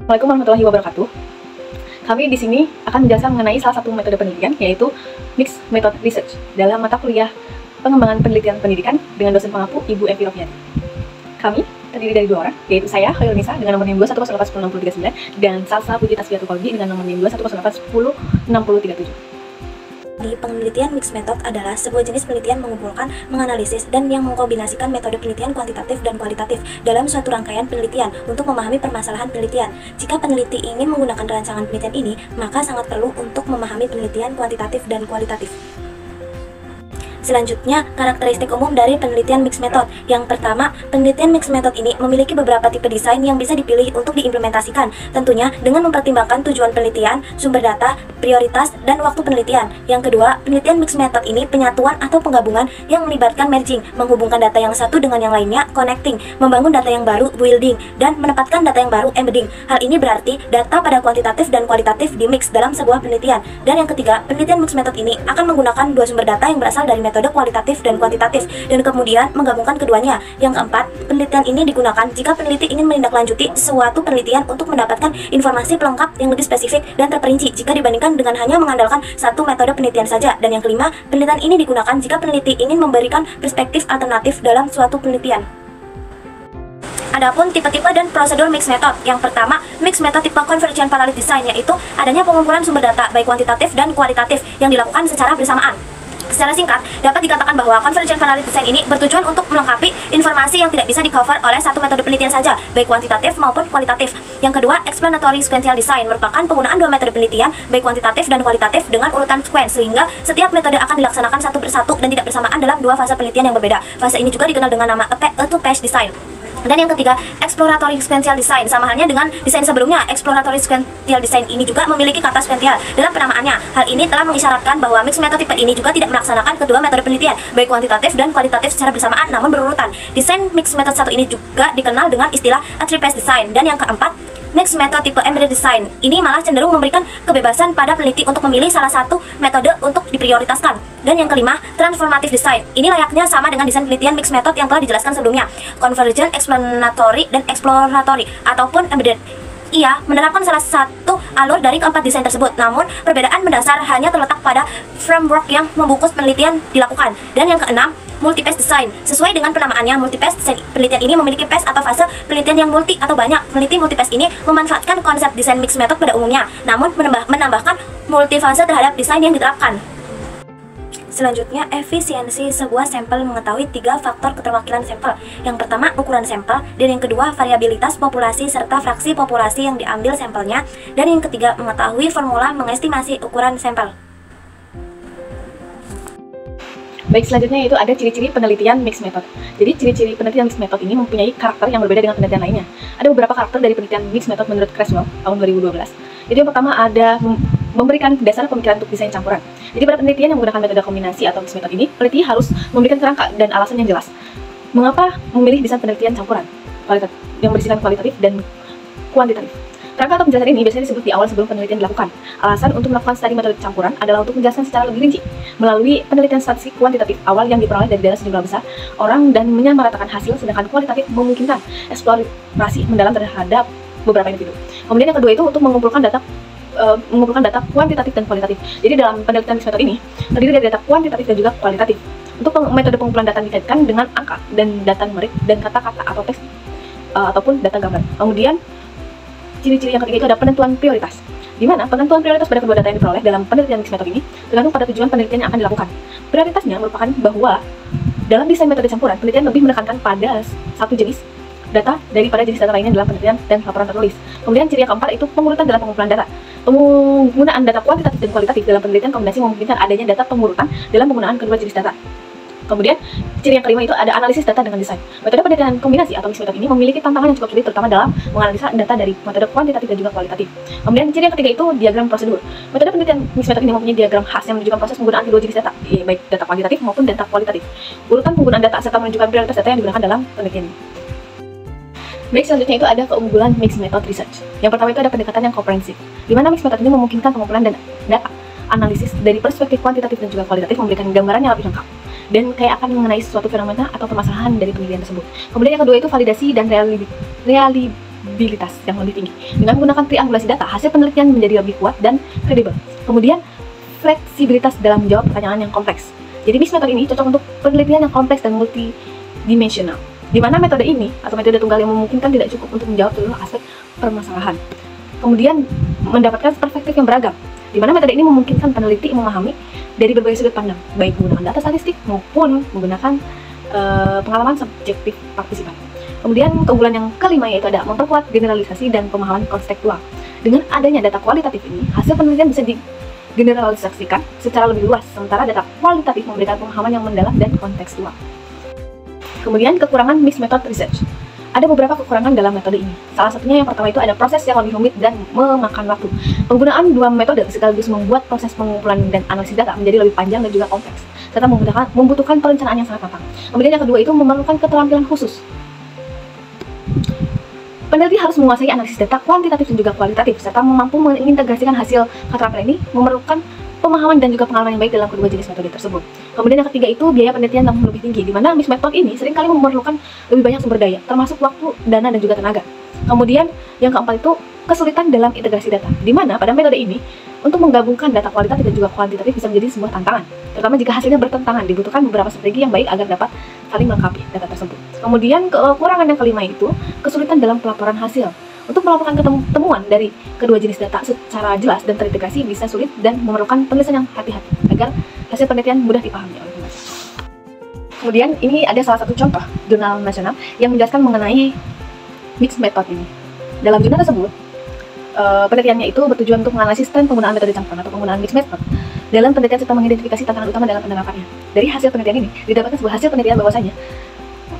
Assalamualaikum warahmatullahi wabarakatuh. Kami di sini akan menjelaskan mengenai salah satu metode penelitian, yaitu Mixed Method Research dalam mata kuliah pengembangan penelitian pendidikan dengan dosen pengampu Ibu Evi Rofiani. Kami terdiri dari dua orang, yaitu saya, Khairul Nisa, dengan nomor NIM 210810639, dan Salsa Puji Tasfiatul Qalbi dengan nomor NIM 21081106037. Di penelitian mixed method adalah sebuah jenis penelitian mengumpulkan, menganalisis, dan yang mengkombinasikan metode penelitian kuantitatif dan kualitatif dalam suatu rangkaian penelitian untuk memahami permasalahan penelitian. Jika peneliti ingin menggunakan rancangan penelitian ini, maka sangat perlu untuk memahami penelitian kuantitatif dan kualitatif. Selanjutnya, karakteristik umum dari penelitian mixed method. Yang pertama, penelitian mixed method ini memiliki beberapa tipe desain yang bisa dipilih untuk diimplementasikan, tentunya dengan mempertimbangkan tujuan penelitian, sumber data, prioritas, dan waktu penelitian. Yang kedua, penelitian mixed method ini penyatuan atau penggabungan yang melibatkan merging, menghubungkan data yang satu dengan yang lainnya, connecting, membangun data yang baru, building, dan menempatkan data yang baru, embedding. Hal ini berarti data pada kuantitatif dan kualitatif dimix dalam sebuah penelitian. Dan yang ketiga, penelitian mixed method ini akan menggunakan dua sumber data yang berasal dari metode kualitatif dan kuantitatif, dan kemudian menggabungkan keduanya. Yang keempat, penelitian ini digunakan jika peneliti ingin menindaklanjuti suatu penelitian untuk mendapatkan informasi pelengkap yang lebih spesifik dan terperinci jika dibandingkan dengan hanya mengandalkan satu metode penelitian saja. Dan yang kelima, penelitian ini digunakan jika peneliti ingin memberikan perspektif alternatif dalam suatu penelitian. Adapun tipe-tipe dan prosedur mixed method. Yang pertama, mixed method tipe convergent parallel design, yaitu adanya pengumpulan sumber data baik kuantitatif dan kualitatif yang dilakukan secara bersamaan. Secara singkat, dapat dikatakan bahwa convergent parallel design ini bertujuan untuk melengkapi informasi yang tidak bisa di-cover oleh satu metode penelitian saja, baik kuantitatif maupun kualitatif. Yang kedua, explanatory sequential design merupakan penggunaan dua metode penelitian, baik kuantitatif dan kualitatif dengan urutan sequence, sehingga setiap metode akan dilaksanakan satu persatu dan tidak bersamaan dalam dua fase penelitian yang berbeda. Fase ini juga dikenal dengan nama a two-phase design. Dan yang ketiga, exploratory sequential design. Sama halnya dengan desain sebelumnya, exploratory sequential design ini juga memiliki kata sequential dalam penamaannya. Hal ini telah mengisyaratkan bahwa mixed method tipe ini juga tidak melaksanakan kedua metode penelitian, baik kuantitatif dan kualitatif secara bersamaan, namun berurutan. Desain mixed method satu ini juga dikenal dengan istilah a three-phase design. Dan yang keempat, mixed method tipe embedded design. Ini malah cenderung memberikan kebebasan pada peneliti untuk memilih salah satu metode untuk diprioritaskan. Dan yang kelima, transformative design. Ini layaknya sama dengan desain penelitian mixed method yang telah dijelaskan sebelumnya, convergent, explanatory, dan exploratory, ataupun embedded. Ia menerapkan salah satu alur dari keempat desain tersebut, namun perbedaan mendasar hanya terletak pada framework yang membungkus penelitian dilakukan. Dan yang keenam, multi-phase design. Sesuai dengan penamaannya, multi-phase design penelitian ini memiliki phase atau fase penelitian yang multi atau banyak. Peneliti multi-phase ini memanfaatkan konsep desain mixed method pada umumnya, namun menambahkan multi-fase terhadap desain yang diterapkan. Selanjutnya, efisiensi sebuah sampel mengetahui tiga faktor keterwakilan sampel. Yang pertama, ukuran sampel, dan yang kedua, variabilitas populasi serta fraksi populasi yang diambil sampelnya, dan yang ketiga, mengetahui formula mengestimasi ukuran sampel. Baik, selanjutnya yaitu ada ciri-ciri penelitian mixed method. Jadi ciri-ciri penelitian mixed method ini mempunyai karakter yang berbeda dengan penelitian lainnya. Ada beberapa karakter dari penelitian mixed method menurut Creswell tahun 2012. Jadi yang pertama ada memberikan dasar pemikiran untuk desain campuran. Jadi pada penelitian yang menggunakan metode kombinasi atau mixed method ini, peneliti harus memberikan kerangka dan alasan yang jelas. Mengapa memilih desain penelitian campuran yang bersifat kualitatif dan kuantitatif? Kerangka atau penjelasan ini biasanya disebut di awal sebelum penelitian dilakukan. Alasan untuk melakukan studi metode campuran adalah untuk menjelaskan secara lebih rinci melalui penelitian statistik kuantitatif awal yang diperoleh dari data sejumlah besar orang dan menyamaratakan hasil, sedangkan kualitatif memungkinkan eksplorasi mendalam terhadap beberapa individu. Kemudian yang kedua itu untuk mengumpulkan data kuantitatif dan kualitatif. Jadi dalam penelitian mixed method ini terdiri dari data kuantitatif dan juga kualitatif. Untuk metode pengumpulan data dikaitkan dengan angka dan data numerik dan kata-kata atau teks ataupun data gambar. Kemudian ciri-ciri yang ketiga itu ada penentuan prioritas, di mana penentuan prioritas pada kedua data yang diperoleh dalam penelitian mixed method ini tergantung pada tujuan penelitian yang akan dilakukan. Prioritasnya merupakan bahwa dalam desain metode campuran, penelitian lebih menekankan pada satu jenis data daripada jenis data lainnya dalam penelitian dan laporan tertulis. Kemudian ciri yang keempat itu pengurutan dalam pengumpulan data. Penggunaan data kuantitatif dan kualitatif dalam penelitian kombinasi memungkinkan adanya data pengurutan dalam penggunaan kedua jenis data. Kemudian ciri yang kelima itu ada analisis data dengan desain. Metode penelitian kombinasi atau mixed method ini memiliki tantangan yang cukup sulit, terutama dalam menganalisa data dari metode kuantitatif dan juga kualitatif. Kemudian ciri yang ketiga itu diagram prosedur. Metode penelitian mixed method ini mempunyai diagram khas yang menunjukkan proses penggunaan kedua jenis data, baik data kuantitatif maupun data kualitatif. Urutan penggunaan data serta menunjukkan prioritas data yang digunakan dalam penelitian ini. Baik, selanjutnya itu ada keunggulan mixed method research. Yang pertama itu ada pendekatan yang komprehensif, di mana mixed method ini memungkinkan pengumpulan data analisis dari perspektif kuantitatif dan juga kualitatif, memberikan gambaran yang lebih lengkap dan kayak akan mengenai suatu fenomena atau permasalahan dari penelitian tersebut. Kemudian yang kedua itu validasi dan kredibilitas yang lebih tinggi. Dengan menggunakan triangulasi data, hasil penelitian menjadi lebih kuat dan kredibel. Kemudian, fleksibilitas dalam menjawab pertanyaan yang kompleks. Jadi mixed method ini cocok untuk penelitian yang kompleks dan multidimensional, di mana metode ini atau metode tunggal yang memungkinkan tidak cukup untuk menjawab seluruh aspek permasalahan. Kemudian mendapatkan perspektif yang beragam, di mana metode ini memungkinkan peneliti memahami dari berbagai sudut pandang, baik menggunakan data statistik maupun menggunakan pengalaman subjektif partisipan. Kemudian keunggulan yang kelima yaitu ada memperkuat generalisasi dan pemahaman konstekstual. Dengan adanya data kualitatif ini, hasil penelitian bisa digeneralisasikan secara lebih luas, sementara data kualitatif memberikan pemahaman yang mendalam dan kontekstual. Kemudian kekurangan mixed method research. Ada beberapa kekurangan dalam metode ini. Salah satunya yang pertama itu ada proses yang lebih rumit dan memakan waktu. Penggunaan dua metode sekaligus membuat proses pengumpulan dan analisis data menjadi lebih panjang dan juga kompleks, serta membutuhkan perencanaan yang sangat matang. Kemudian yang kedua itu memerlukan keterampilan khusus. Peneliti harus menguasai analisis data kuantitatif dan juga kualitatif, serta mampu mengintegrasikan hasil keterampilan ini memerlukan pemahaman dan juga pengalaman yang baik dalam kedua jenis metode tersebut. Kemudian yang ketiga itu biaya penelitian yang lebih tinggi, di mana mixed method ini seringkali memerlukan lebih banyak sumber daya, termasuk waktu, dana, dan juga tenaga. Kemudian yang keempat itu kesulitan dalam integrasi data, di mana pada metode ini untuk menggabungkan data kualitatif dan juga kuantitatif bisa menjadi sebuah tantangan, terutama jika hasilnya bertentangan. Dibutuhkan beberapa strategi yang baik agar dapat saling melengkapi data tersebut. Kemudian kekurangan yang kelima itu kesulitan dalam pelaporan hasil. Untuk melakukan temuan dari kedua jenis data secara jelas dan terintegrasi bisa sulit dan memerlukan penulisan yang hati-hati agar hasil penelitian mudah dipahami oleh penulis. Kemudian ini ada salah satu contoh jurnal nasional yang menjelaskan mengenai mixed method ini. Dalam jurnal tersebut, penelitiannya itu bertujuan untuk menganalisis tren penggunaan metode campuran atau penggunaan mixed method dalam penelitian serta mengidentifikasi tantangan utama dalam penerapannya. Dari hasil penelitian ini didapatkan sebuah hasil penelitian bahwasanya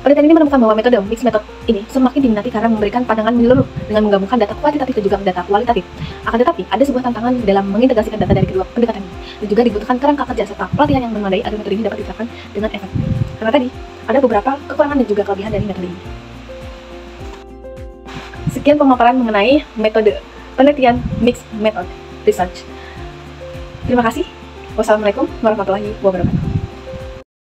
penelitian ini menemukan bahwa metode mixed method ini semakin diminati karena memberikan pandangan menyeluruh dengan menggabungkan data kuantitatif dan juga data kualitatif. Akan tetapi, ada sebuah tantangan dalam mengintegrasikan data dari kedua pendekatan ini, dan juga dibutuhkan kerangka kerja serta pelatihan yang memadai agar metode ini dapat diterapkan dengan efektif. Karena tadi, ada beberapa kekurangan dan juga kelebihan dari metode ini. Sekian pemaparan mengenai metode penelitian mixed method research. Terima kasih. Wassalamualaikum warahmatullahi wabarakatuh.